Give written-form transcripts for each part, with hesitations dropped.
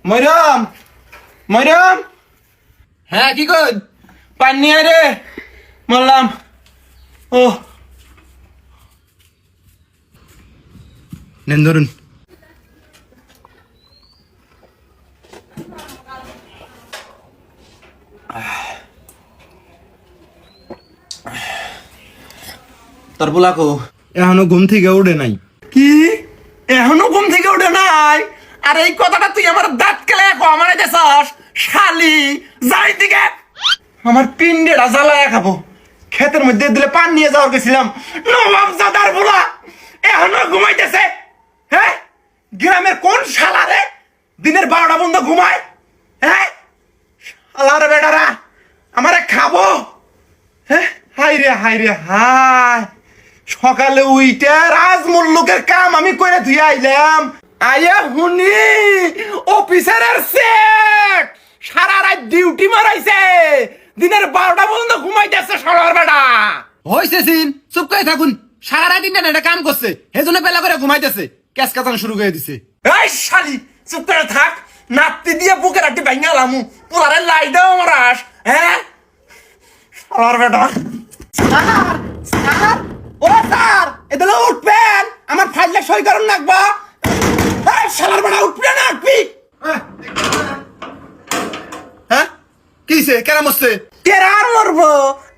ময়রাম ময়রাম হ্যাঁ কি কর পানি আয় রে মরলাম। ও নেন ধরুন। তোর বুলাকো এখনো ঘুম থেকে উঠে নাই। কি এখনো ঘুম থেকে উঠে নাই? আর এই কথাটা তুই আমার দাঁত কেলে আমারে দেছস শালি, যাই দিকে আমার পিন্ডেটা জ্বালায় খাবো। ক্ষেতের মধ্যে দিলে পান নিয়ে যাওয়ার গেছিলাম, নবাব জাদার বুলা এখনো ঘুমাইতেছে। হ্যাঁ, গ্রামের কোন শালা রে দিনের 12টা বন্ধ ঘুমায়? হ্যাঁ শালার বেটারা আমারে খাবো। হ্যাঁ হাই রে হাই রে হাই, সকালে উইটা রাজমল্লুকের কাম আমি করে ধুয়ে আইলাম, আইয়া হুনি অফিসারের সেট সারা রাত ডিউটি মারাইছে, দিনের 12টা পর্যন্ত ঘুমাইতেছে শালার বেটা। হইছে সিন, চুপ করে থাকুন। সারা রাত ইন্টারনেটে কাম করছে, হেজনে বেলা করে ঘুমাইতেছে, ক্যাশ কাটানো শুরু করে দিছে। এই শালি চুপ করে থাক, নাতি দিয়ে বুকের আটি ভাঙালামু, পুরারে লাইটাও মারাস। হ্যাঁ শালার বেটা। স্যার স্যার ও স্যার এদলে উঠবেন, আমার ফাইলে সই করুন লাগবা। এই শালার বেটা উঠবে না উঠবি? হ্যাঁ কি হইছে? কেন মরছে? কেরা আর মরবো,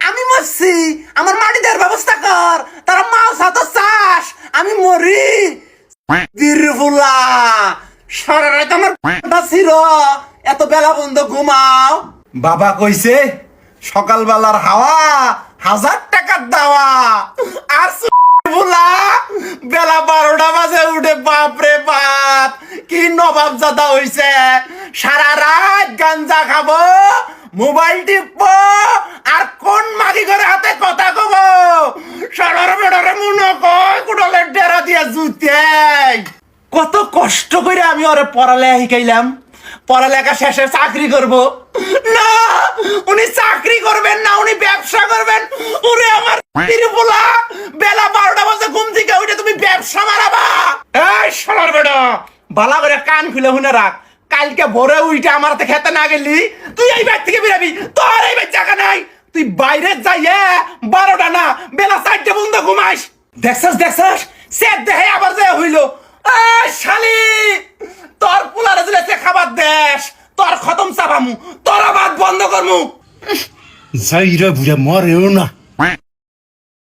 আমি মরছি, আমার মাটি দেওয়ার ব্যবস্থা কর, তারা মাছ হাত চাষ, আমি মরি। বীরফুলা সারা রাত আমার ছিল, এত বেলা বন্ধ ঘুমাও। বাবা কইছে সকালবেলার হাওয়া 1000 টাকার দাওয়া। আর ফুলা বেলা 12টা বাজে উঠে, বাপ রে বাপ কি নবাব জাদা হইছে। সারা রাত গাঞ্জা খাবো, মোবাইল টিপবো, আর কোন মাগি করে হাতে কথা কব। সারার বেড়ারে মনে কয় কুড়ালের ডেরা দিয়া জুতে। কত কষ্ট করে আমি ওরে পড়ালেখা শিখাইলাম, পড়ালেখা শেষে চাকরি করব না, উনি চাকরি করবেন না, উনি ব্যবসা করবেন। উনি আমার বলা বেলা 12টা বাজে ঘুম থেকে উঠে তুমি ব্যবসা মারাবা। এই শালার বেটা ভালো করে কান খুলে শুনে রাখ, কালকে ভোরে উইটা আমার হাতে খেতে না গেলি তুই এই বাইর থেকে বেরাবি, তোর এই বাইর জায়গা নাই। তুই বাইরে যাইয়ে 12টা না বেলা 4টে পর্যন্ত ঘুমাইস। দেখছস দেখছস সেট দেহে আবার যে হইলো। এই শালি তোর পুলারে দিলে খাবার দেশ, তোর খতম চাপামু, তোর আবাদ বন্ধ করমু। যাইরা বুড়া মরেও না।